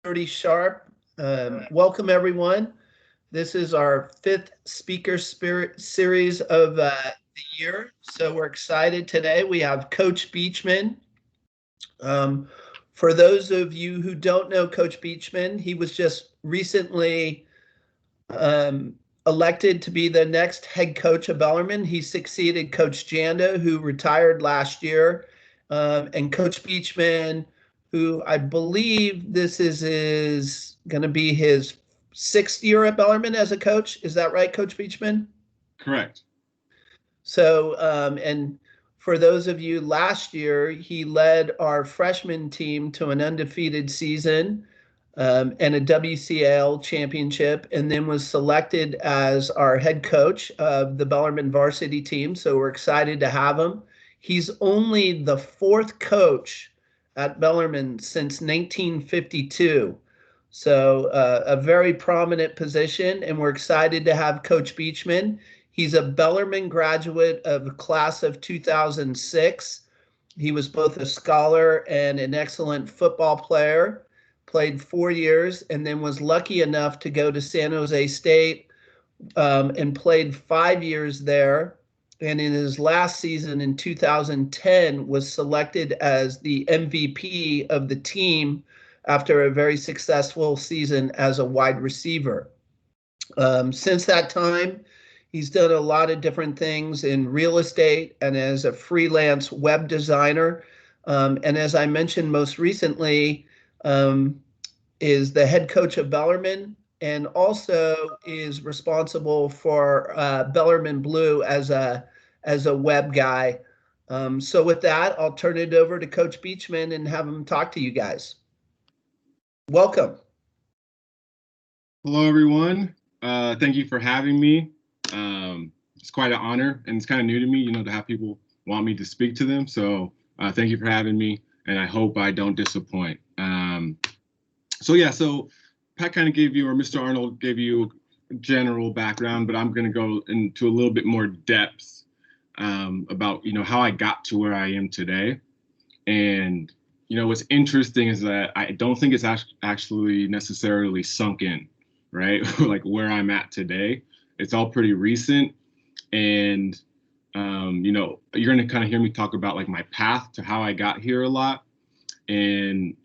30 sharp. Welcome, everyone. This is our fifth speaker spirit series of the year. So we're excited today. We have Coach Beauchman. Um, for those of you who don't know Coach Beauchman, he was just recently um, elected to be the next head coach of Bellarmine. He succeeded Coach Janda, who retired last year, and Coach Beauchman, who I believe this is going to be his sixth year at Bellarmine as a coach. Is that right, Coach Beauchman? Correct. So, and for those of you last year, he led our freshman team to an undefeated season and a WCL championship, and then was selected as our head coach of the Bellarmine varsity team. So we're excited to have him. He's only the fourth coach at Bellarmine since 1952. So a very prominent position, and we're excited to have Coach Beauchman. He's a Bellarmine graduate of the class of 2006. He was both a scholar and an excellent football player, played 4 years, and then was lucky enough to go to San Jose State and played 5 years there. And in his last season in 2010 was selected as the MVP of the team after a very successful season as a wide receiver. Since that time, he's done a lot of different things in real estate and as a freelance web designer. And as I mentioned most recently, um, is the head coach of Bellarmine and also is responsible for Bellarmine Blue as a web guy. So with that, I'll turn it over to Coach Beauchman and have him talk to you guys. Welcome. Hello, everyone. Thank you for having me. It's quite an honor, and it's kind of new to me, to have people want me to speak to them. So thank you for having me, and I hope I don't disappoint. So Pat kind of gave you, or Mr. Arnold gave you a general background, but I'm going to go into a little bit more depth about, how I got to where I am today. And, what's interesting is that I don't think it's actually necessarily sunk in, right? Like where I'm at today. It's all pretty recent. And, you're going to kind of hear me talk about like my path to how I got here a lot. And,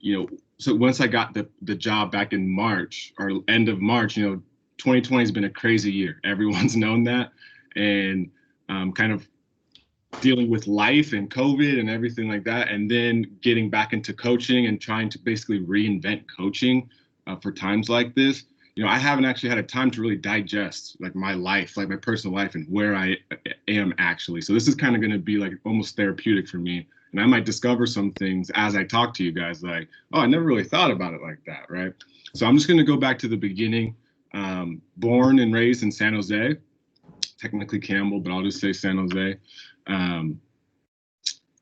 so once I got the job back in March or end of March, 2020 has been a crazy year. Everyone's known that. And kind of dealing with life and COVID and everything like that. And then getting back into coaching and trying to basically reinvent coaching for times like this. I haven't actually had a time to really digest like my life, like my personal life and where I am actually. So this is kind of going to be like almost therapeutic for me. And I might discover some things as I talk to you guys like, oh, I never really thought about it like that, right? So I'm just going to go back to the beginning. Born and raised in San Jose, technically Campbell, but I'll just say San Jose.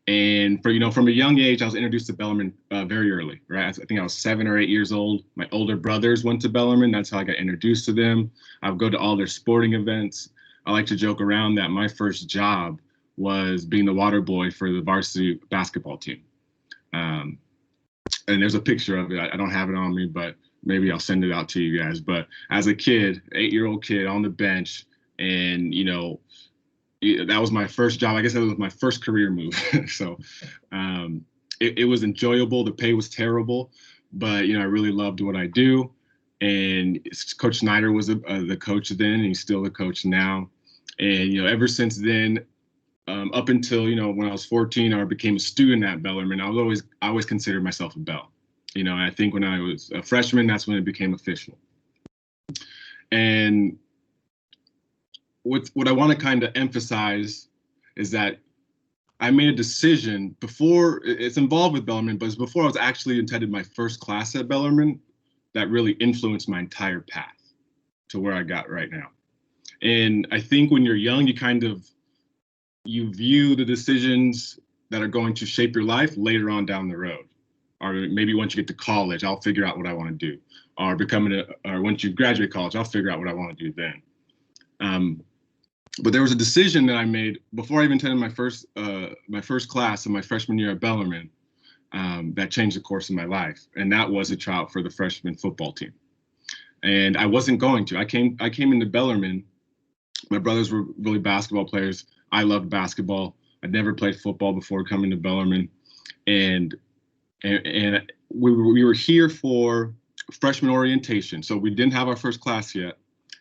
And from a young age, I was introduced to Bellarmine very early, right? I think I was 7 or 8 years old. My older brothers went to Bellarmine. That's how I got introduced to them. I would go to all their sporting events. I like to joke around that my first job was being the water boy for the varsity basketball team. And there's a picture of it. I don't have it on me, but maybe I'll send it out to you guys. But as a kid, 8-year-old kid on the bench, and, that was my first job. I guess that was my first career move. So it was enjoyable. The pay was terrible, but, I really loved what I do. And Coach Snyder was the coach then, and he's still the coach now. And, ever since then, up until, when I was 14 or became a student at Bellarmine, I always considered myself a Bell. And I think when I was a freshman, that's when it became official. And what I want to kind of emphasize is that I made a decision before it's involved with Bellarmine, but it's before I was actually attended my first class at Bellarmine that really influenced my entire path to where I got right now. And I think when you're young, you view the decisions that are going to shape your life later on down the road. Or maybe once you get to college, I'll figure out what I want to do. Or once you graduate college, I'll figure out what I want to do then. But there was a decision that I made before I even attended my first class in my freshman year at Bellarmine that changed the course of my life, and that was a tryout for the freshman football team. And I wasn't going to. I came into Bellarmine. My brothers were really basketball players. I loved basketball. I'd never played football before coming to Bellarmine, and we were here for freshman orientation. So we didn't have our first class yet,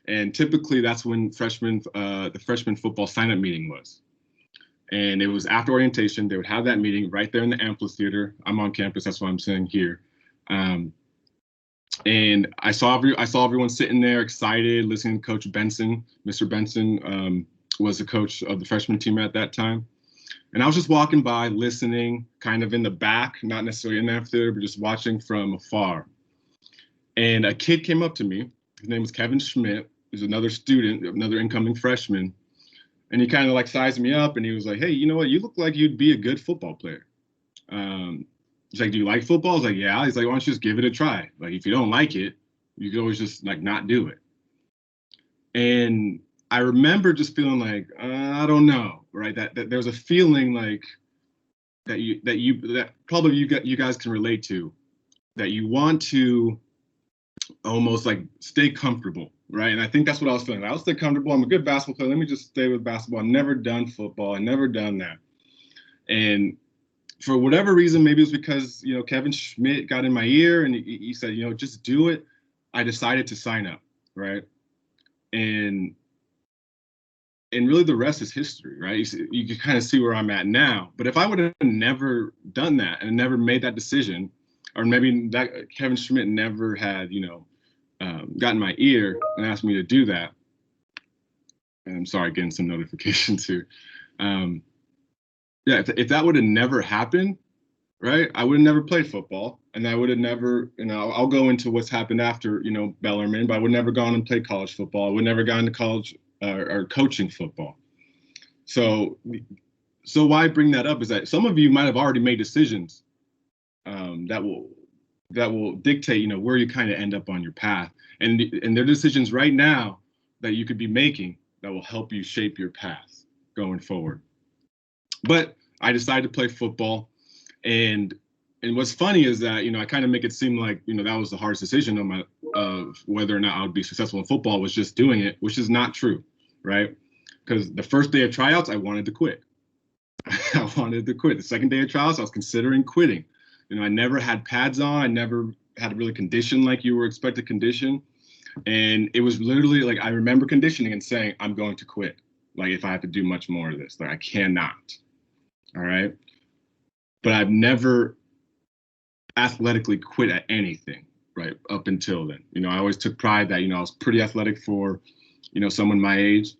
and typically that's when the freshman football sign-up meeting was. And it was after orientation. They would have that meeting right there in the amphitheater. I'm on campus. That's why I'm sitting here. And I saw everyone sitting there excited, listening to Coach Benson. Mr. Benson was the coach of the freshman team at that time. And I was just walking by, listening, kind of in the back, not necessarily in the amphitheater, but just watching from afar. And a kid came up to me. His name was Kevin Schmidt. He's another student, another incoming freshman. And he kind of like sized me up, and he was like, "Hey, you know what? You look like you'd be a good football player." He's like, "Do you like football?" I was like, "Yeah." He's like, "Why don't you just give it a try? Like, if you don't like it, you can always just like not do it." And I remember just feeling like, I don't know, right? That there's a feeling like that probably you guys can relate to, that you want to almost like stay comfortable, right? And I think that's what I was feeling. I'll stay comfortable. I'm a good basketball player. Let me just stay with basketball. I've never done football. I've never done that. And for whatever reason, maybe it was because, Kevin Schmidt got in my ear and he said, just do it. I decided to sign up, right? And really the rest is history, right? You can kind of see where I'm at now. But if I would have never done that and never made that decision, or maybe that Kevin Schmidt never had, gotten my ear and asked me to do that. And I'm sorry, getting some notifications here. Yeah, if that would have never happened, right, I would have never played football, and I would have never, I'll go into what's happened after, Bellarmine, but I would never gone and played college football. I would never gone to college or coaching football. So why bring that up is that some of you might have already made decisions that will dictate, where you kind of end up on your path, and there are decisions right now that you could be making that will help you shape your path going forward. But I decided to play football, and what's funny is that I kind of make it seem like that was the hardest decision of whether or not I would be successful in football was just doing it, which is not true, right? Because the first day of tryouts, I wanted to quit. I wanted to quit. The second day of tryouts, I was considering quitting. I never had pads on. I never had really condition like you were expected to condition. And it was literally like, I remember conditioning and saying, I'm going to quit. Like, if I have to do much more of this, like I cannot. All right. But I've never athletically quit at anything, right? Up until then, I always took pride that, I was pretty athletic for, someone my age.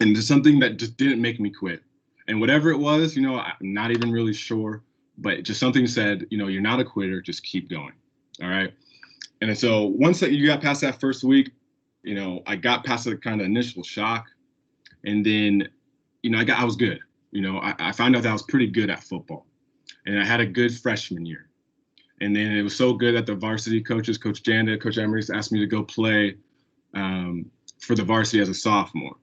And there's something that just didn't make me quit. And whatever it was, I'm not even really sure, but just something said, you're not a quitter, just keep going. All right. And so once you got past that first week, I got past the kind of initial shock. And then, I was good. I found out that I was pretty good at football. And I had a good freshman year. And then it was so good that the varsity coaches, Coach Janda, Coach Emery, asked me to go play for the varsity as a sophomore.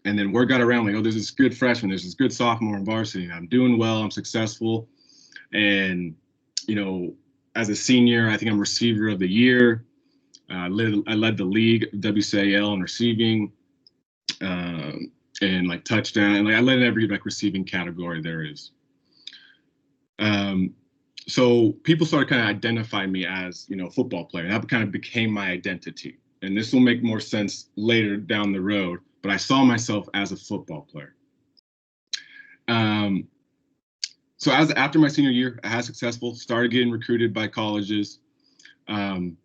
And then word got around like, oh, there's this good freshman, there's this good sophomore in varsity. And I'm doing well, I'm successful. And, as a senior, I think I'm receiver of the year. I led the league WCAL in receiving and like touchdown. And like I led in every like receiving category there is. So people started kind of identifying me as, football player. That kind of became my identity. And this will make more sense later down the road, but I saw myself as a football player. So after my senior year, I had successful, started getting recruited by colleges. And,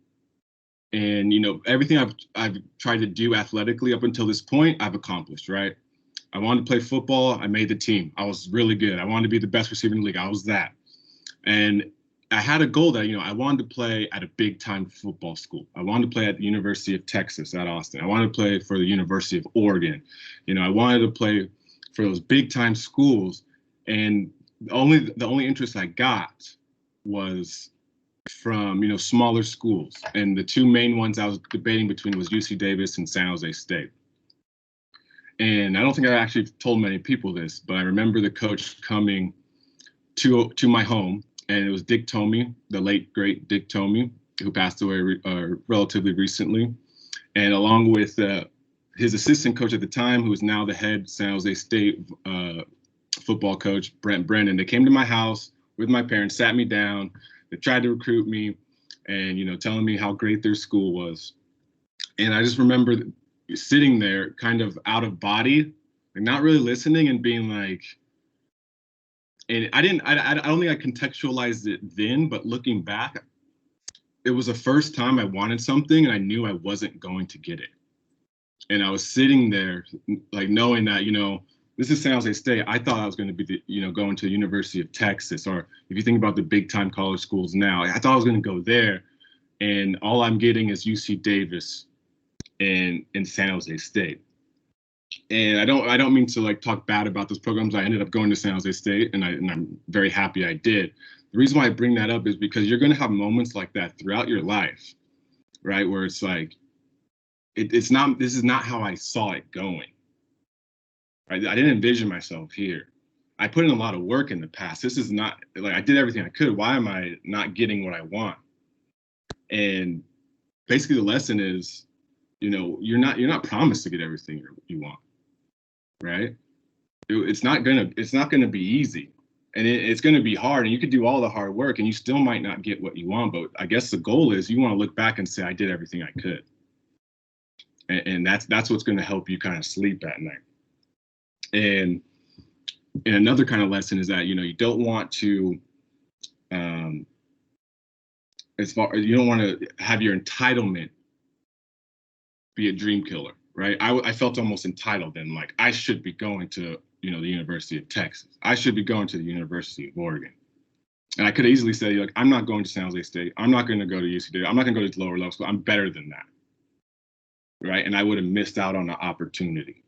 everything I've tried to do athletically up until this point, I've accomplished, right? I wanted to play football. I made the team. I was really good. I wanted to be the best receiver in the league. I was that. And I had a goal that, I wanted to play at a big time football school. I wanted to play at the University of Texas at Austin. I wanted to play for the University of Oregon. I wanted to play for those big time schools. And the only interest I got was from, smaller schools. And the two main ones I was debating between was UC Davis and San Jose State. And I don't think I actually told many people this, but I remember the coach coming to my home and it was Dick Tomey, the late great Dick Tomey, who passed away relatively recently, and along with his assistant coach at the time, who is now the head San Jose State football coach, Brent Brennan. They came to my house with my parents, sat me down. They tried to recruit me, and telling me how great their school was. And I just remember sitting there, kind of out of body, like not really listening, and being like, and I don't think I contextualized it then, but looking back, it was the first time I wanted something and I knew I wasn't going to get it. And I was sitting there, like knowing that, this is San Jose State. I thought I was going to be, going to the University of Texas, or if you think about the big time college schools now, I thought I was going to go there. And all I'm getting is UC Davis and San Jose State. And I don't mean to like talk bad about those programs. I ended up going to San Jose State, and I'm very happy I did. The reason why I bring that up is because you're going to have moments like that throughout your life, right? Where it's like, this is not how I saw it going. Right? I didn't envision myself here. I put in a lot of work in the past. This is not like I did everything I could. Why am I not getting what I want? And basically the lesson is, you're not promised to get everything you want, right? It's not gonna be easy, and it's gonna be hard, and you could do all the hard work and you still might not get what you want. But I guess the goal is you want to look back and say, I did everything I could. And that's what's going to help you kind of sleep at night. And another kind of lesson is that you don't want to you don't want to have your entitlement be a dream killer, right? I felt almost entitled then, like I should be going to the University of Texas. I should be going to the University of Oregon. And I could easily say, like, I'm not going to San Jose State. I'm not going to go to UC. I'm not going to go to lower level school. I'm better than that. Right. And I would have missed out on the opportunity.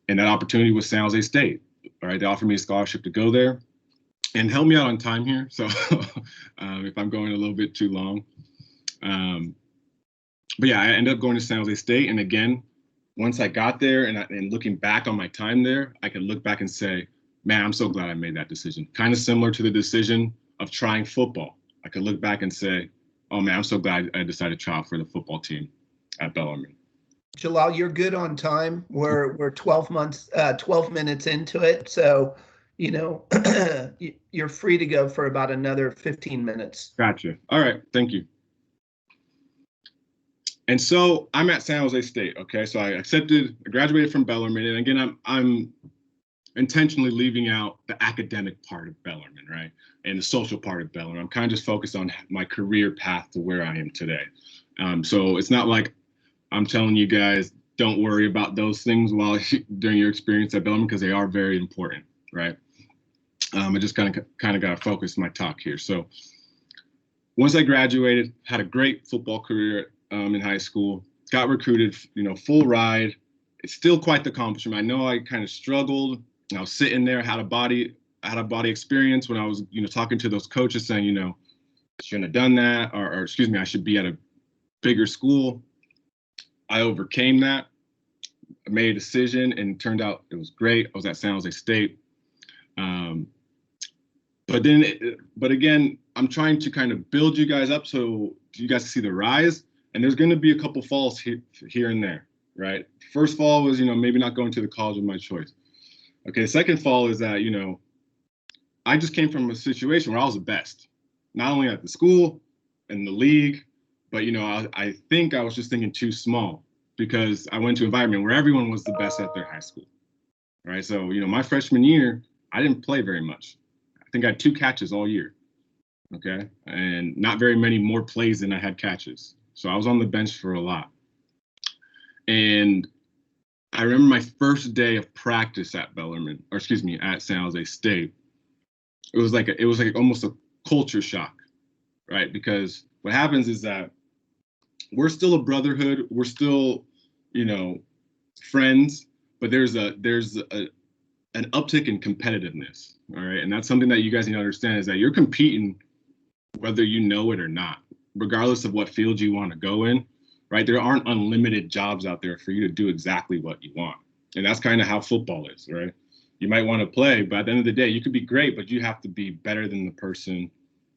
And that opportunity was San Jose State. All right. They offered me a scholarship to go there, and help me out on time here. So if I'm going a little bit too long. But yeah, I ended up going to San Jose State. And again, once I got there and looking back on my time there, I could look back and say, man, I'm so glad I made that decision. Kind of similar to the decision of trying football. I could look back and say, oh man, I'm so glad I decided to try out for the football team at Bellarmine. Jalal, you're good on time. We're 12 minutes into it. So, you're free to go for about another 15 minutes. Gotcha. All right. Thank you. And so I'm at San Jose State. Okay. So I graduated from Bellarmine. And again, I'm intentionally leaving out the academic part of Bellarmine, right? And the social part of Bellarmine. I'm kind of just focused on my career path to where I am today. So it's not like I'm telling you guys, don't worry about those things during your experience at Bellarmine, because they are very important, right? I just kind of got to focus my talk here. So once I graduated, had a great football career in high school, got recruited, full ride. It's still quite the accomplishment. I know I kind of struggled. I was sitting there, had a body experience when I was, talking to those coaches saying, I shouldn't have done that, or excuse me, I should be at a bigger school. I overcame that. I made a decision, and it turned out it was great. I was at San Jose State. But again, I'm trying to kind of build you guys up so you guys see the rise. And there's going to be a couple falls here and there, right? First fall was, maybe not going to the college of my choice. Okay, second fall is that, I just came from a situation where I was the best, not only at the school and the league, but, I think I was just thinking too small, because I went to an environment where everyone was the best at their high school, right? So, my freshman year, I didn't play very much. I think I had 2 catches all year, okay? And not very many more plays than I had catches. So I was on the bench for a lot. And I remember my first day of practice at at San Jose State. It was like almost a culture shock, right? Because what happens is that we're still a brotherhood. We're still, friends, but there's an uptick in competitiveness, all right? And that's something that you guys need to understand, is that you're competing whether you know it or not, regardless of what field you want to go in, right? There aren't unlimited jobs out there for you to do exactly what you want. And that's kind of how football is, right? You might want to play, but at the end of the day, you could be great, but you have to be better than the person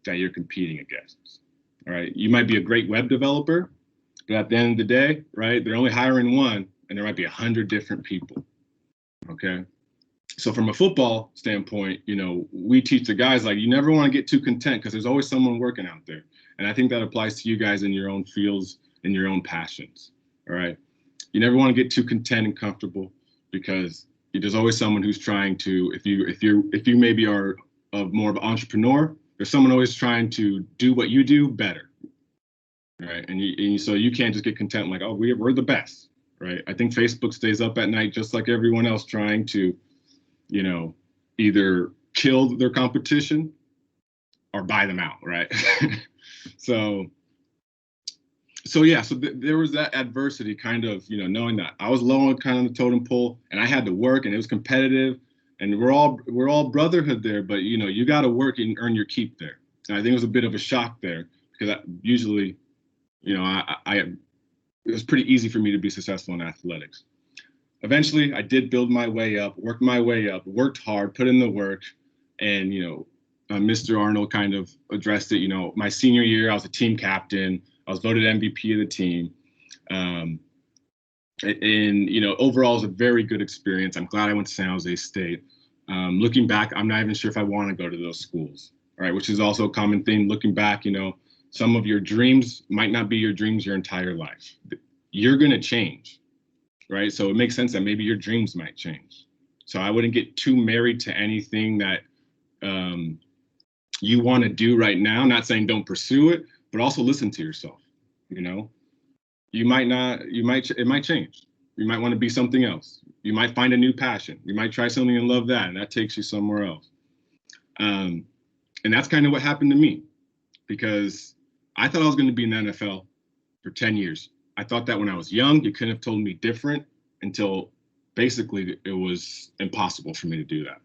that you're competing against. All right. You might be a great web developer, but at the end of the day, right, they're only hiring one, and there might be 100 different people. Okay. So from a football standpoint, we teach the guys, like, you never want to get too content because there's always someone working out there. And I think that applies to you guys in your own fields and your own passions. All right. You never want to get too content and comfortable because there's always someone who's trying to, if you maybe are more of an entrepreneur, there's someone always trying to do what you do better. Right. And so you can't just get content like, oh, we're the best. Right. I think Facebook stays up at night just like everyone else trying to, either kill their competition or buy them out. Right. So there was that adversity, kind of, knowing that I was low on kind of the totem pole and I had to work and it was competitive, and we're all brotherhood there, but you got to work and earn your keep there. And I think it was a bit of a shock there because usually, it was pretty easy for me to be successful in athletics. Eventually, I did build my way up, worked my way up, worked hard, put in the work, and Mr. Arnold kind of addressed it. My senior year, I was a team captain. I was voted MVP of the team. And overall, it was a very good experience. I'm glad I went to San Jose State. Looking back, I'm not even sure if I want to go to those schools, right? Which is also a common thing. Looking back, some of your dreams might not be your dreams your entire life. You're going to change, right? So it makes sense that maybe your dreams might change. So I wouldn't get too married to anything that you want to do right now. Not saying don't pursue it, but also listen to yourself. It might change. You might want to be something else. You might find a new passion. You might try something and love that, and that takes you somewhere else. And that's kind of what happened to me, because I thought I was going to be in the NFL for 10 years. I thought that when I was young. You couldn't have told me different until basically it was impossible for me to do that.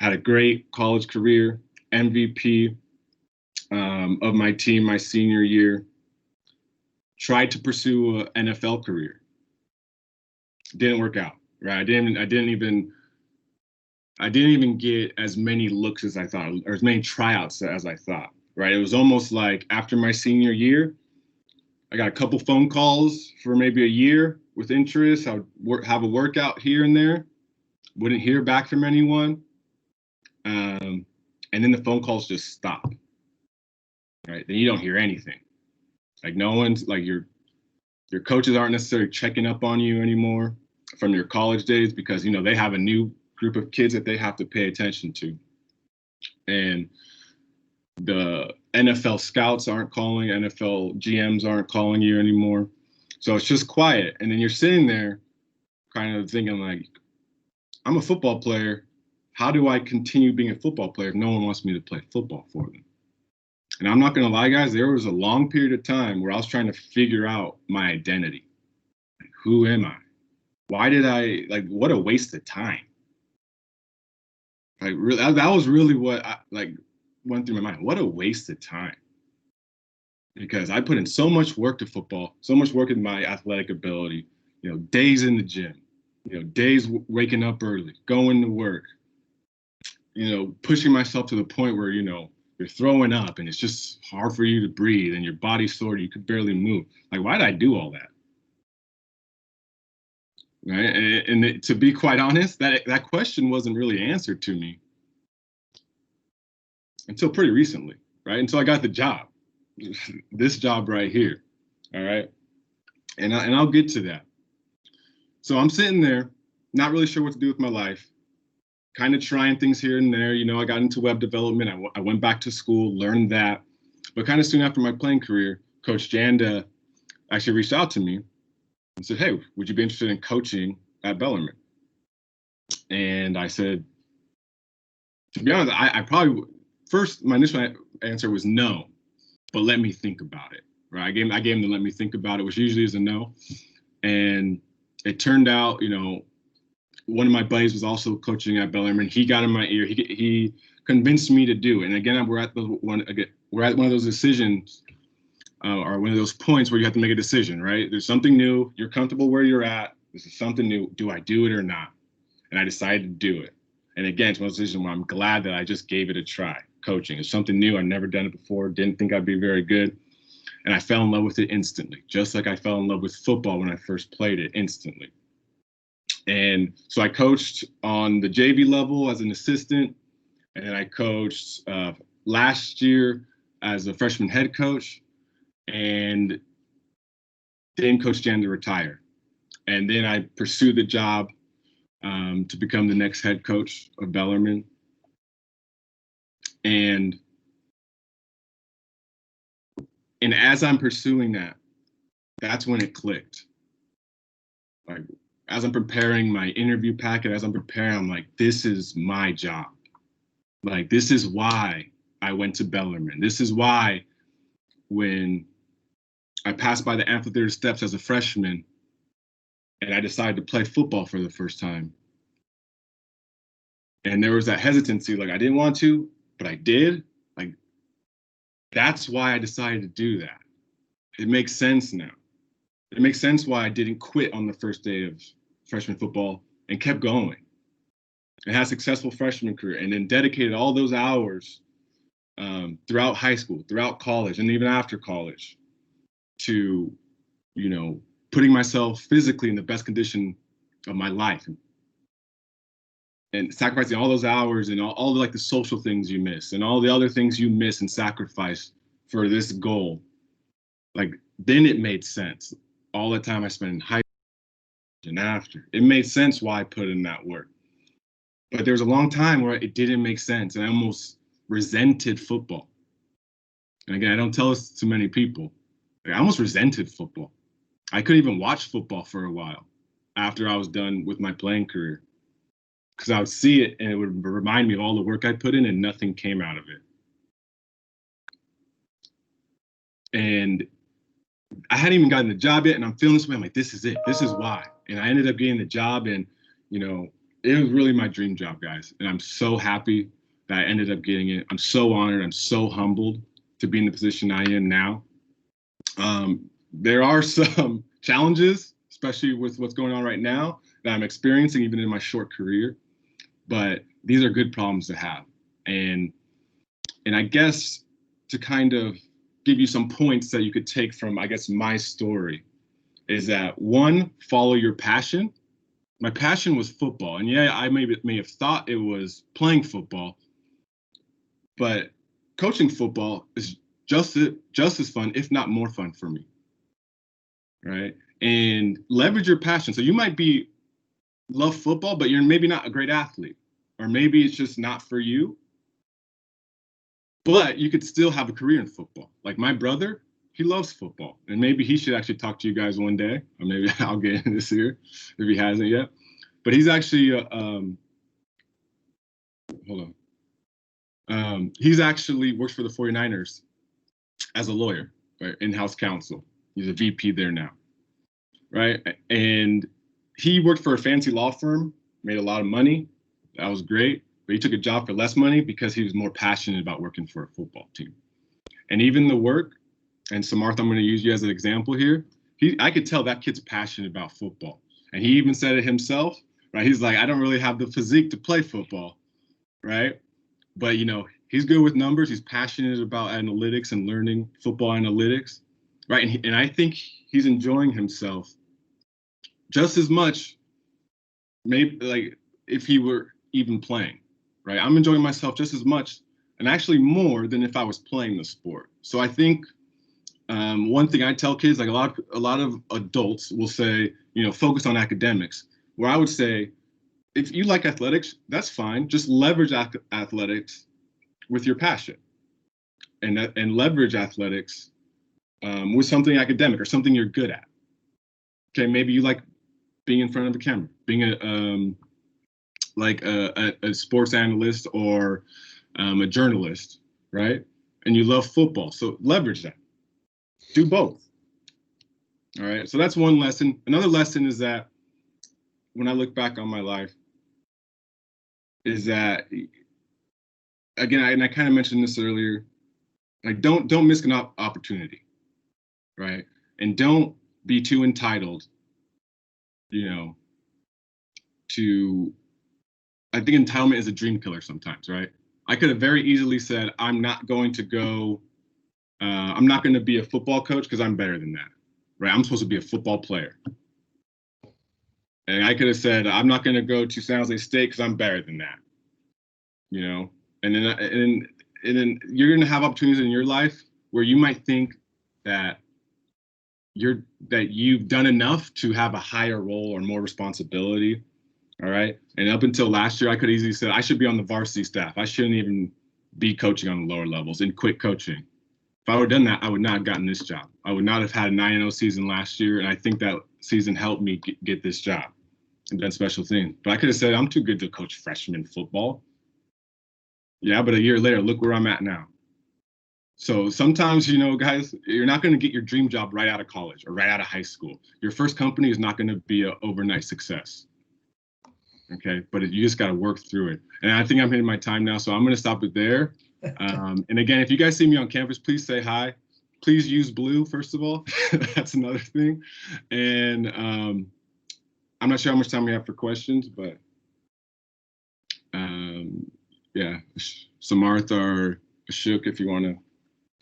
I had a great college career, MVP of my team my senior year. Tried to pursue an NFL career. Didn't work out, right? I didn't even get as many looks as I thought, or as many tryouts as I thought, right? It was almost like after my senior year, I got a couple phone calls for maybe a year with interest. I would have a workout here and there, wouldn't hear back from anyone. And then the phone calls just stop, right? Then you don't hear anything. Like no one's, like your coaches aren't necessarily checking up on you anymore from your college days, because, they have a new group of kids that they have to pay attention to. And the NFL scouts aren't calling, NFL GMs aren't calling you anymore. So it's just quiet. And then you're sitting there kind of thinking like, I'm a football player. How do I continue being a football player if no one wants me to play football for them? And I'm not going to lie, guys, there was a long period of time where I was trying to figure out my identity. Like, who am I? Why did what a waste of time. Like, really, that was really what went through my mind. What a waste of time. Because I put in so much work to football, so much work in my athletic ability, days in the gym, days waking up early, going to work, pushing myself to the point where, you're throwing up and it's just hard for you to breathe and your body's sore, you could barely move. Like, why did I do all that? Right? And to be quite honest, that question wasn't really answered to me until pretty recently, right? Until I got the job, this job right here. All right. And I'll get to that. So I'm sitting there, not really sure what to do with my life, kind of trying things here and there. I got into web development. I went back to school, learned that. But kind of soon after my playing career, Coach Janda actually reached out to me and said, hey, would you be interested in coaching at Bellarmine? And I said, to be honest, I probably, first, my initial answer was no, but let me think about it, right? I gave him the let me think about it, which usually is a no. And it turned out, one of my buddies was also coaching at Bellarmine. He got in my ear. He convinced me to do it. And again, we're at one of those decisions, or one of those points where you have to make a decision, right? There's something new. You're comfortable where you're at. This is something new. Do I do it or not? and I decided to do it. And again, it's one of those decisions where I'm glad that I just gave it a try. Coaching is something new. I'd never done it before. Didn't think I'd be very good. And I fell in love with it instantly, just like I fell in love with football when I first played it instantly. And so I coached on the JV level as an assistant, and then I coached last year as a freshman head coach, and then Coach Jan to retire. And then I pursued the job to become the next head coach of Bellarmine. And as I'm pursuing that, that's when it clicked. Like, as I'm preparing my interview packet, as I'm preparing, I'm like, this is my job. Like, this is why I went to Bellarmine. This is why when I passed by the amphitheater steps as a freshman and I decided to play football for the first time, and there was that hesitancy, like I didn't want to, but I did. Like, that's why I decided to do that. It makes sense now. It makes sense why I didn't quit on the first day of freshman football and kept going and had a successful freshman career, and then dedicated all those hours throughout high school, throughout college, and even after college to, you know, putting myself physically in the best condition of my life, and sacrificing all those hours and all the, like, the social things you miss and all the other things you miss and sacrifice for this goal. Like, then it made sense. All the time I spent in high school and after, it made sense why I put in that work. But there was a long time where it didn't make sense, and I almost resented football. And again, I don't tell this to many people. Like, I almost resented football. I couldn't even watch football for a while after I was done with my playing career, because I would see it and it would remind me of all the work I put in and nothing came out of it. And I hadn't even gotten the job yet, and I'm feeling this way. I'm like, this is it. This is why. And I ended up getting the job, and, you know, it was really my dream job, guys. And I'm so happy that I ended up getting it. I'm so honored. I'm so humbled to be in the position I am now. There are some challenges, especially with what's going on right now, that I'm experiencing even in my short career. But these are good problems to have. And I guess to kind of give you some points that you could take from, I guess, my story is that, one, follow your passion. My passion was football. And yeah, I may have thought it was playing football, but coaching football is just as fun, if not more fun for me, right? And leverage your passion. So you might love football, but you're maybe not a great athlete, or maybe it's just not for you. But you could still have a career in football. Like my brother, he loves football, and maybe he should actually talk to you guys one day, or maybe I'll get in this here if he hasn't yet. But he's actually hold on. He's actually works for the 49ers as a lawyer, right? In-house counsel. He's a VP there now, right? And he worked for a fancy law firm, made a lot of money. That was great. But he took a job for less money because he was more passionate about working for a football team. And even the work, and so Martha, I'm going to use you as an example here. I could tell that kid's passionate about football. And he even said it himself, right? He's like, I don't really have the physique to play football, right? But, you know, he's good with numbers. He's passionate about analytics and learning football analytics, right? And I think he's enjoying himself just as much, maybe like if he were even playing, right? I'm enjoying myself just as much, and actually more than if I was playing the sport. So I think one thing I tell kids, like a lot of adults will say, you know, focus on academics. Where I would say, if you like athletics, that's fine. Just leverage athletics with your passion, and leverage athletics with something academic or something you're good at. Okay, maybe you like being in front of a camera, being a sports analyst or a journalist, right? And you love football, so leverage that. Do both. All right. So that's one lesson. Another lesson is that when I look back on my life, is that, again, and I kind of mentioned this earlier, like don't miss an opportunity, right? And don't be too entitled, you know, to I think entitlement is a dream killer sometimes, right? I could have very easily said, I'm not going to go, I'm not going to be a football coach because I'm better than that, right? I'm supposed to be a football player. And I could have said, I'm not going to go to San Jose State because I'm better than that, you know? And then you're going to have opportunities in your life where you might think that you've done enough to have a higher role or more responsibility. All right. And up until last year, I could easily say I should be on the varsity staff. I shouldn't even be coaching on the lower levels and quit coaching. If I would have done that, I would not have gotten this job. I would not have had a 9-0 season last year. And I think that season helped me get this job and done special things. But I could have said, I'm too good to coach freshman football. Yeah, but a year later, look where I'm at now. So sometimes, guys, you're not going to get your dream job right out of college or right out of high school. Your first company is not going to be an overnight success. Okay, but you just got to work through it. And I think I'm hitting my time now, so I'm going to stop it there. And again, if you guys see me on campus, please say hi. Please use blue, first of all. That's another thing. And I'm not sure how much time we have for questions, but yeah, Samartha or Ashok, if you want to.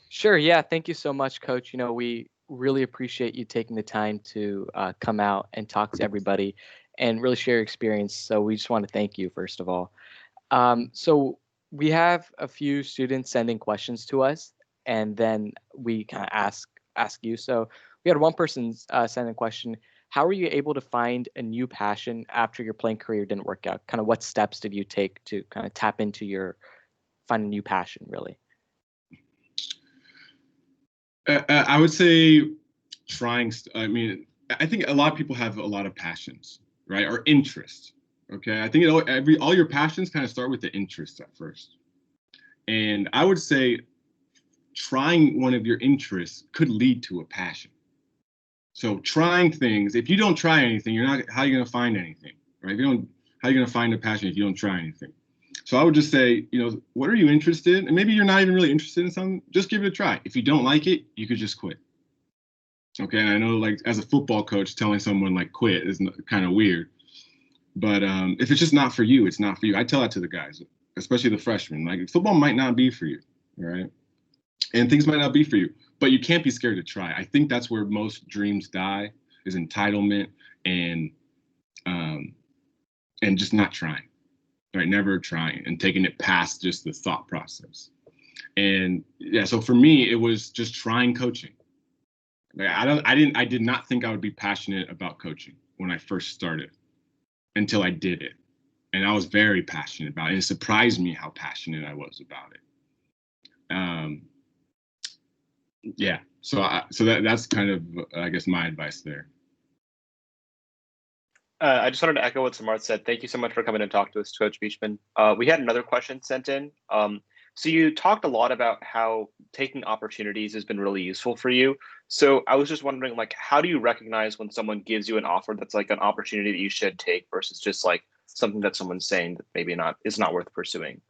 Sure. Yeah. Thank you so much, Coach. We really appreciate you taking the time to come out and talk to everybody and really share your experience. So we just want to thank you, first of all. So we have a few students sending questions to us, and then we kind of ask you. So we had one person send a question. How were you able to find a new passion after your playing career didn't work out? Kind of what steps did you take to kind of tap into find a new passion, really? I would say trying. I mean, I think a lot of people have a lot of passions, right? Or interests. Okay, I think all your passions kind of start with the interest at first, and I would say trying one of your interests could lead to a passion. So trying things. If you don't try anything, you're not. How are you going to find anything, right? If you don't, how are you going to find a passion if you don't try anything? So I would just say, what are you interested in? And maybe you're not even really interested in something. Just give it a try. If you don't like it, you could just quit. Okay, and I know, like, as a football coach, telling someone like quit is kind of weird. But if it's just not for you, it's not for you. I tell that to the guys, especially the freshmen. Like, football might not be for you, right? And things might not be for you, but you can't be scared to try. I think that's where most dreams die, is entitlement and just not trying. Right, never trying and taking it past just the thought process. And yeah, so for me, it was just trying coaching. Like, I did not think I would be passionate about coaching when I first started until I did it. And I was very passionate about it. And it surprised me how passionate I was about it. Yeah, so that's kind of, I guess, my advice there. I just wanted to echo what Samarth said. Thank you so much for coming and talk to us, Coach Beauchman. We had another question sent in. So you talked a lot about how taking opportunities has been really useful for you. So I was just wondering, like, how do you recognize when someone gives you an offer that's like an opportunity that you should take versus just like something that someone's saying that maybe is not worth pursuing?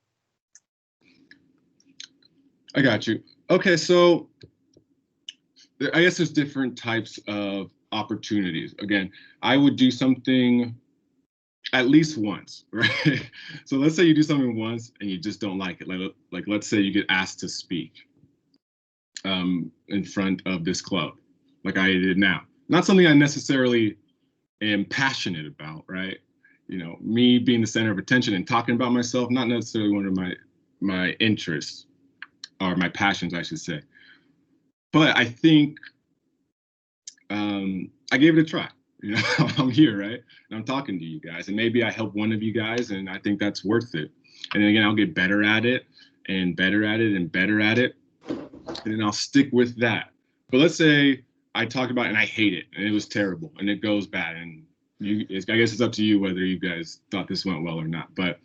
I got you. Okay, so I guess there's different types of opportunities. Again, I would do something at least once, right? So let's say you do something once and you just don't like it. Like let's say you get asked to speak in front of this club, like I did now. Not something I necessarily am passionate about, right? Me being the center of attention and talking about myself, not necessarily one of my interests or my passions, I should say. But I think I gave it a try. I'm here, right? And I'm talking to you guys, and maybe I help one of you guys, and I think that's worth it. And then again, I'll get better at it and better at it and better at it, and then I'll stick with that. But let's say I talked about it and I hate it, and it was terrible, and it goes bad, and I guess it's up to you whether you guys thought this went well or not. But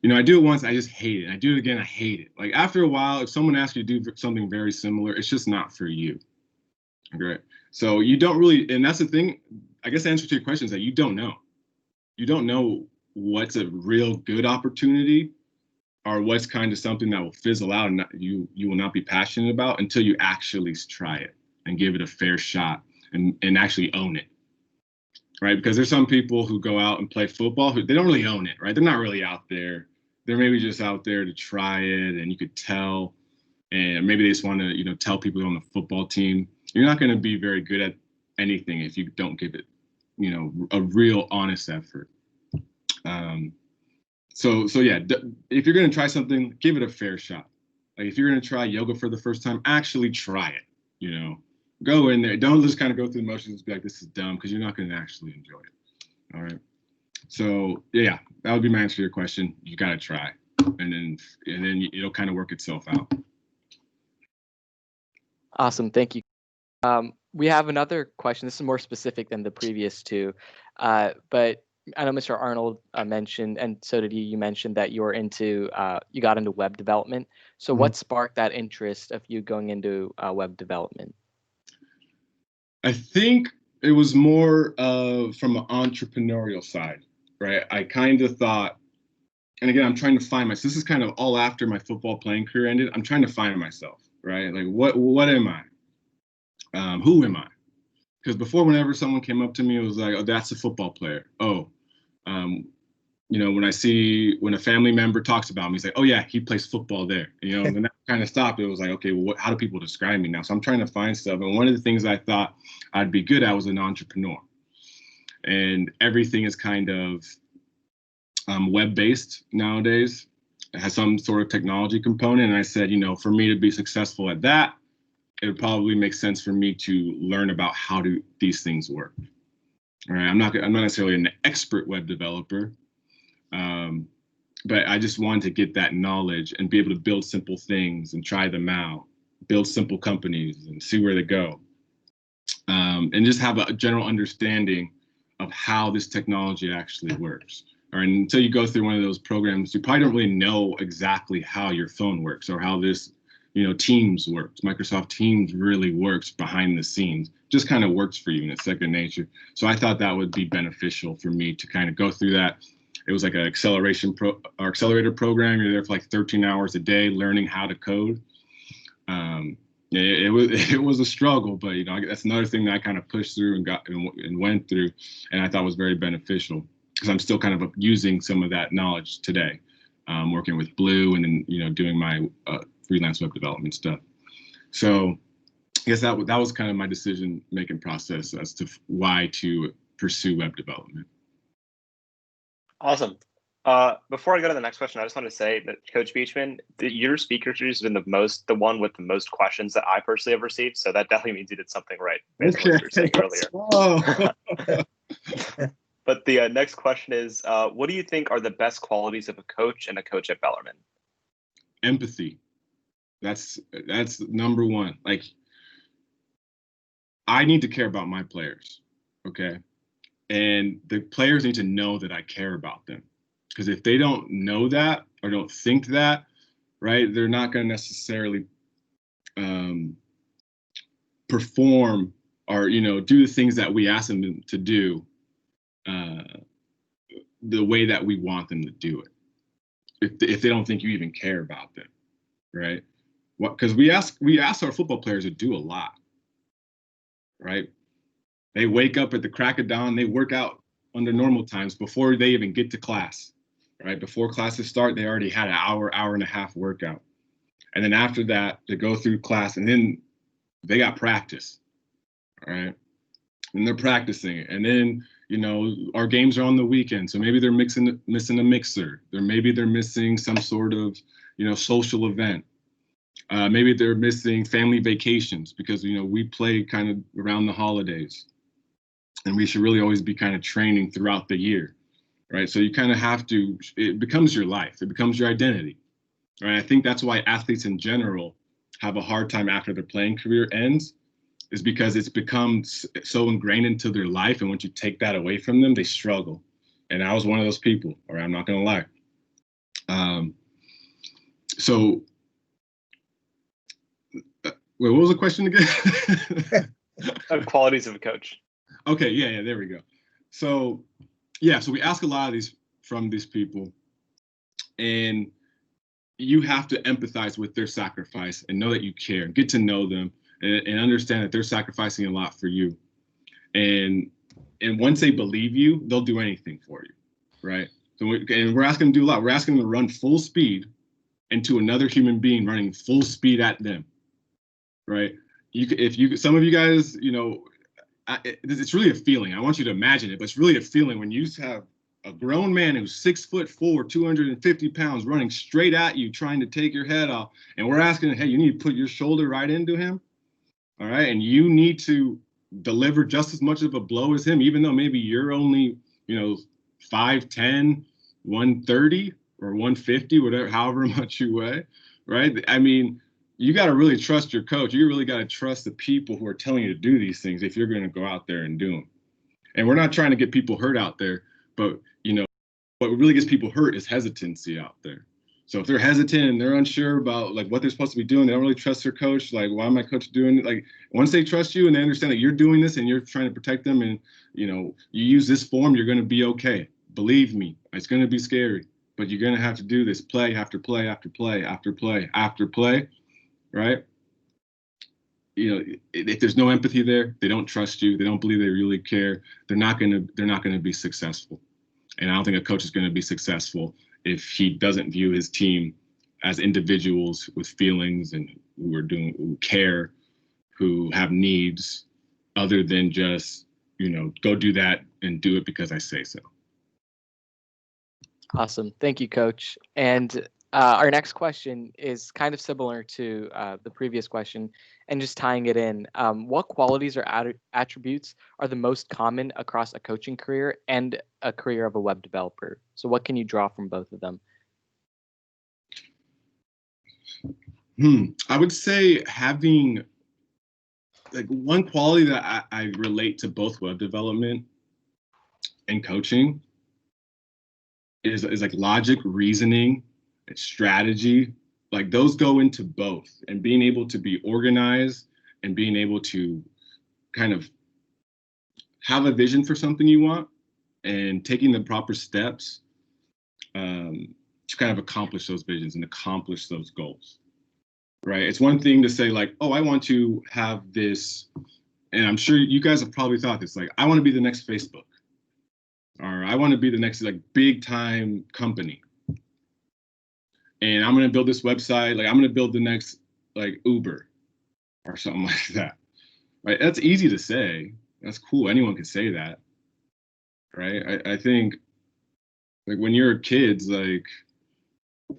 I do it once, I just hate it. I do it again, I hate it. Like, after a while, if someone asks you to do something very similar, it's just not for you. Okay. So you don't really, and that's the thing, I guess the answer to your question is that you don't know. You don't know what's a real good opportunity or what's kind of something that will fizzle out and you will not be passionate about until you actually try it and give it a fair shot and actually own it. right? Because there's some people who go out and play football who they don't really own it, right? They're not really out there. They're maybe just out there to try it, and you could tell. And maybe they just want to, tell people on the football team. You're not going to be very good at anything if you don't give it, a real honest effort. So yeah, if you're going to try something, give it a fair shot. Like if you're going to try yoga for the first time, actually try it. Go in there. Don't just kind of go through the motions and be like, this is dumb, because you're not going to actually enjoy it. All right. So yeah, that would be my answer to your question. You got to try, and then it'll kind of work itself out. Awesome. Thank you. We have another question. This is more specific than the previous two, but I know Mr. Arnold mentioned, and so did you. You mentioned that you got into web development. So what sparked that interest of you going into web development? I think it was more from an entrepreneurial side, right? I kind of thought, and again, I'm trying to find myself. This is kind of all after my football playing career ended. I'm trying to find myself, right? Like, what am I? Who am I? Because before, whenever someone came up to me, it was like, oh, that's a football player. Oh, when a family member talks about me, he's like, oh yeah, he plays football there. And then that kind of stopped. It was like, okay, well, how do people describe me now? So I'm trying to find stuff. And one of the things I thought I'd be good at was an entrepreneur. And everything is kind of web-based nowadays. It has some sort of technology component. And I said, for me to be successful at that, it would probably make sense for me to learn about how do these things work. All right, I'm not necessarily an expert web developer, but I just wanted to get that knowledge and be able to build simple things and try them out, build simple companies and see where they go, and just have a general understanding of how this technology actually works. All right, and until you go through one of those programs, you probably don't really know exactly how your phone works or how this Teams works. Microsoft Teams really works behind the scenes, just kind of works for you in a second nature. So I thought that would be beneficial for me to kind of go through that. It was like an accelerator program. You're there for like 13 hours a day learning how to code. It was a struggle, but that's another thing that I kind of pushed through and went through, and I thought was very beneficial because I'm still kind of using some of that knowledge today, working with Blue and then doing my freelance web development stuff. So I guess that was kind of my decision-making process as to why to pursue web development. Awesome. Before I go to the next question, I just want to say that Coach Beauchman, your speaker series has been the one with the most questions that I personally have received. So that definitely means you did something right, based on what you were saying earlier. But the next question is, what do you think are the best qualities of a coach and a coach at Bellarmine? Empathy. That's number one. Like, I need to care about my players, okay? And the players need to know that I care about them. Because if they don't know that or don't think that, right, they're not going to necessarily perform or, do the things that we ask them to do the way that we want them to do it. If they don't think you even care about them, right? Because we ask our football players to do a lot, right? They wake up at the crack of dawn. They work out under normal times before they even get to class, right? Before classes start, they already had an hour and a half workout. And then after that, they go through class, and then they got practice, all right? And they're practicing. And then, our games are on the weekend. So maybe they're missing a mixer. Maybe they're missing some sort of, social event. Maybe they're missing family vacations because, we play kind of around the holidays. And we should really always be kind of training throughout the year, right? So you kind of have to, it becomes your life. It becomes your identity, right? I think that's why athletes in general have a hard time after their playing career ends, is because it's become so ingrained into their life. And once you take that away from them, they struggle. And I was one of those people, or I'm not going to lie. So, wait, what was the question again? Qualities of a coach. Okay, yeah, there we go. So we ask a lot of these from these people, and you have to empathize with their sacrifice and know that you care, get to know them, and understand that they're sacrificing a lot for you. And And once they believe you, they'll do anything for you, right? So we're asking them to do a lot. We're asking them to run full speed into another human being running full speed at them, right? Some of you guys, it's really a feeling. I want you to imagine it, but it's really a feeling when you have a grown man who's 6'4", 250 pounds running straight at you, trying to take your head off. And we're asking, hey, you need to put your shoulder right into him. All right. And you need to deliver just as much of a blow as him, even though maybe you're only, 5'10", 130 or 150, whatever, however much you weigh. Right. I mean, you got to really trust your coach. You really got to trust the people who are telling you to do these things if you're going to go out there and do them. And we're not trying to get people hurt out there, but, what really gets people hurt is hesitancy out there. So if they're hesitant and they're unsure about like what they're supposed to be doing, they don't really trust their coach. Like, why am my coach doing it? Like, once they trust you and they understand that you're doing this and you're trying to protect them and, you use this form, you're going to be okay. Believe me, it's going to be scary, but you're going to have to do this play after play after play after play after play, right? If there's no empathy there, they don't trust you. They don't believe they really care. They're not going to be successful. And I don't think a coach is going to be successful if he doesn't view his team as individuals with feelings and who care, who have needs, other than just, go do that and do it because I say so. Awesome. Thank you, Coach. And our next question is kind of similar to the previous question, and just tying it in. What qualities or attributes are the most common across a coaching career and a career of a web developer? So what can you draw from both of them? I would say having like one quality that I relate to both web development and coaching is like logic, reasoning, and strategy. Like those go into both, and being able to be organized and being able to kind of have a vision for something you want and taking the proper steps to kind of accomplish those visions and accomplish those goals, right? It's one thing to say like, oh, I want to have this, and I'm sure you guys have probably thought this, like, I want to be the next Facebook, or I want to be the next like big time company. And I'm going to build this website, like I'm going to build the next like Uber or something like that, right? That's easy to say. That's cool. Anyone can say that, right? I think like when you're kids, like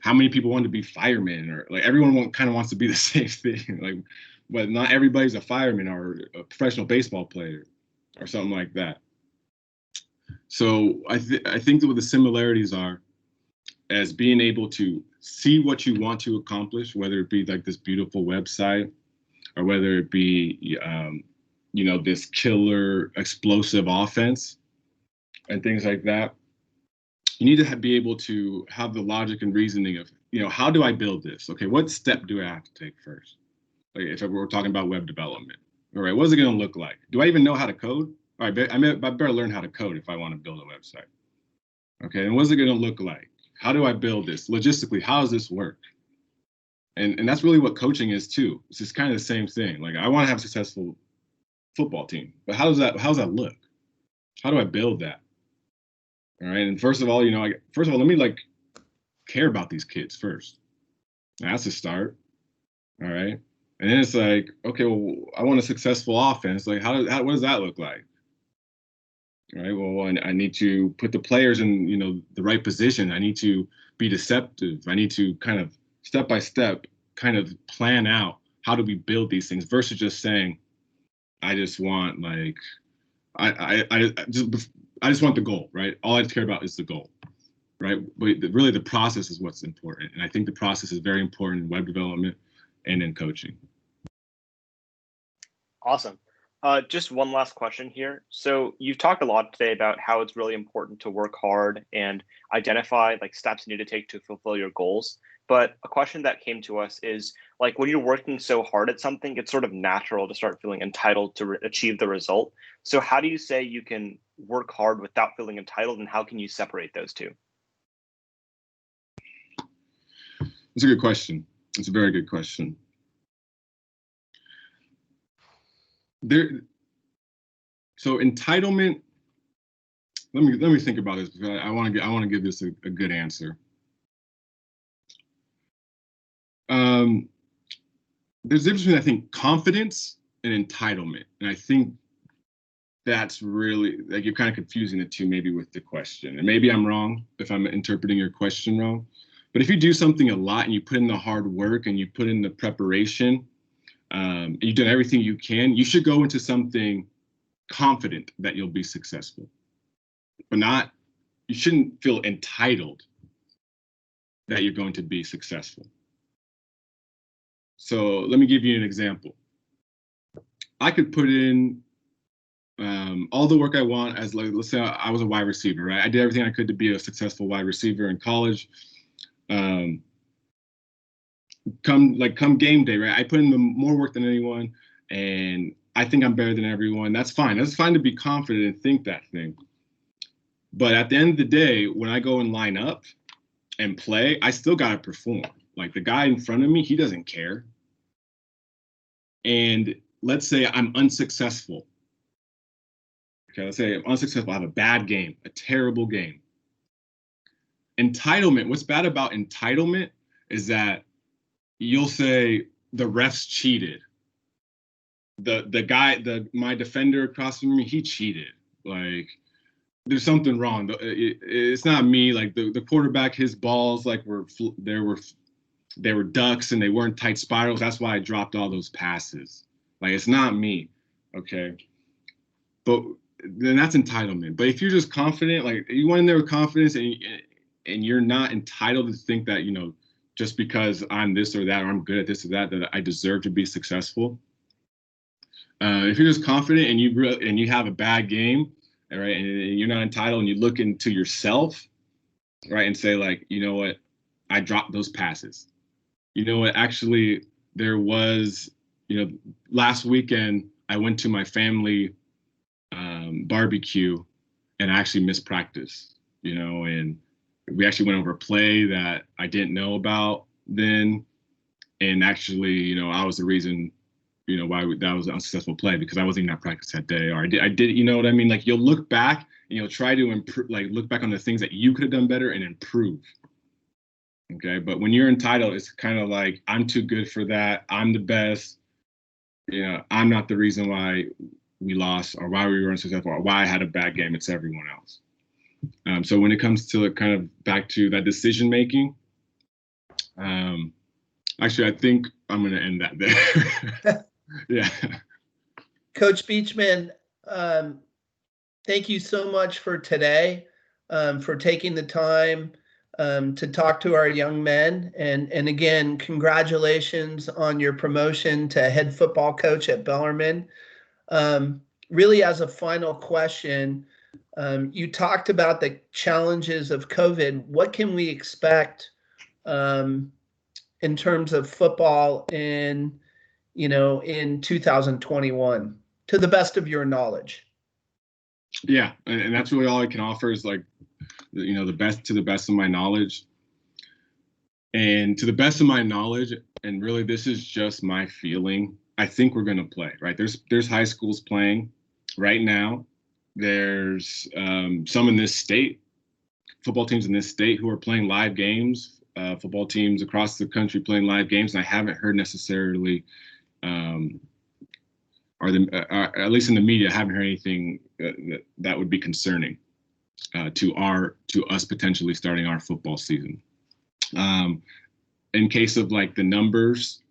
how many people want to be firemen, or like everyone kind of wants to be the same thing, like, but not everybody's a fireman or a professional baseball player or something like that. So I think that what the similarities are as being able to see what you want to accomplish, whether it be like this beautiful website or whether it be, this killer explosive offense and things like that. You need to be able to have the logic and reasoning of, how do I build this? Okay, what step do I have to take first? Like if we're talking about web development, all right, what is it going to look like? Do I even know how to code? All right, I better learn how to code if I want to build a website. Okay, and what's it going to look like? How do I build this? Logistically, how does this work? And that's really what coaching is too. It's just kind of the same thing. Like I want to have a successful football team, but how does that look? How do I build that? All right, and first of all, let me like care about these kids first. That's a start. All right, and then it's like, okay, well, I want a successful offense. Like, what does that look like? All right, well, I need to put the players in, the right position. I need to be deceptive. I need to kind of step by step kind of plan out how do we build these things versus just saying, I just want like, I just want the goal, right? All I care about is the goal, right? But really the process is what's important. And I think the process is very important in web development and in coaching. Awesome. Just one last question here. So you've talked a lot today about how it's really important to work hard and identify like steps you need to take to fulfill your goals. But a question that came to us is like when you're working so hard at something, it's sort of natural to start feeling entitled to achieve the result. So how do you say you can work hard without feeling entitled, and how can you separate those two? It's a good question. It's a very good question. So entitlement Let me think about this because I want to give this a good answer. There's a difference between, I think, confidence and entitlement, and I think that's really, like, you're kind of confusing the two maybe with the question, and maybe I'm wrong if I'm interpreting your question wrong. But if you do something a lot and you put in the hard work and you put in the preparation, and you've done everything you can, you should go into something confident that you'll be successful, but not, you shouldn't feel entitled that you're going to be successful. So let me give you an example. I could put in all the work I want as, like, let's say I was a wide receiver, right? I did everything I could to be a successful wide receiver in college. Come game day, right? I put in more work than anyone, and I think I'm better than everyone. That's fine. That's fine to be confident and think that thing. But at the end of the day, when I go and line up and play, I still got to perform. Like, the guy in front of me, he doesn't care. And let's say I'm unsuccessful. Okay, let's say I'm unsuccessful. I have a bad game, a terrible game. Entitlement, what's bad about entitlement is that you'll say the refs cheated. My defender across from me, he cheated. Like, there's something wrong. It's not me. Like, the quarterback, his balls, like, they were ducks and they weren't tight spirals. That's why I dropped all those passes. Like, it's not me. Okay. But then that's entitlement. But if you're just confident, like, you went in there with confidence and you're not entitled to think that, you know, just because I'm this or that, or I'm good at this or that, that I deserve to be successful. If you're just confident and you have a bad game, right, and you're not entitled, and you look into yourself, right, and say, like, you know what, I dropped those passes. You know what, actually, there was, you know, last weekend I went to my family barbecue and I actually missed practice, you know, and we actually went over a play that I didn't know about then. And actually, you know, I was the reason, you know, why that was an unsuccessful play, because I wasn't even at practice that day, or I did, you know what I mean? Like, you'll look back and you'll try to improve, like, look back on the things that you could have done better and improve. Okay. But when you're entitled, it's kind of like, I'm too good for that. I'm the best. You know, I'm not the reason why we lost or why we were unsuccessful or why I had a bad game. It's everyone else. So when it comes to kind of back to that decision making, actually, I think I'm going to end that there. Yeah. Coach Beauchman, thank you so much for today, for taking the time to talk to our young men. And again, congratulations on your promotion to head football coach at Bellarmine. Really, as a final question, you talked about the challenges of COVID. What can we expect in terms of football in 2021, to the best of your knowledge? Yeah, and that's really all I can offer is, like, you know, the best of my knowledge. And to the best of my knowledge, and really this is just my feeling, I think we're going to play, right? There's high schools playing right now. There's some in this state, football teams in this state who are playing live games, football teams across the country playing live games. And I haven't heard necessarily, or at least in the media, I haven't heard anything that would be concerning to us potentially starting our football season. In case of, like, the numbers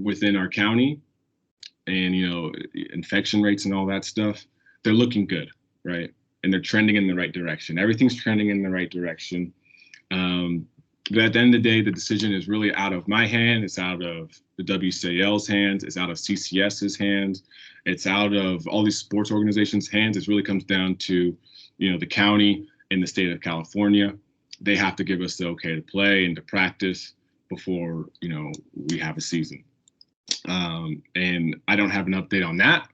within our county and, you know, infection rates and all that stuff, they're looking good, right? And they're trending in the right direction. Everything's trending in the right direction. But at the end of the day, the decision is really out of my hand. It's out of the WCAL's hands. It's out of CCS's hands. It's out of all these sports organizations' hands. It really comes down to, you know, the county and the state of California. They have to give us the okay to play and to practice before, you know, we have a season. And I don't have an update on that.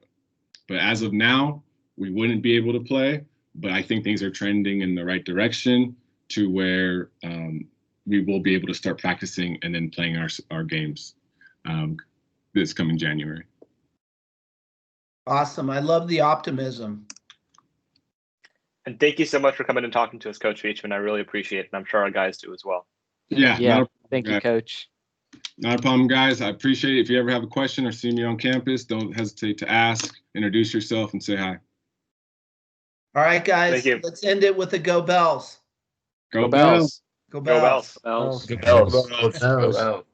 But as of now, we wouldn't be able to play. But I think things are trending in the right direction to where we will be able to start practicing and then playing our games this coming January. Awesome. I love the optimism. And thank you so much for coming and talking to us, Coach Beauchman. I really appreciate it, and I'm sure our guys do as well. Yeah. Thank you, Coach. Not a problem, guys. I appreciate it. If you ever have a question or see me on campus, don't hesitate to ask, introduce yourself, and say hi. All right, guys. Thank you. Let's end it with a Go Bells. Go Bells. Go Go Bells. Bells. Go Bells. Go Bells.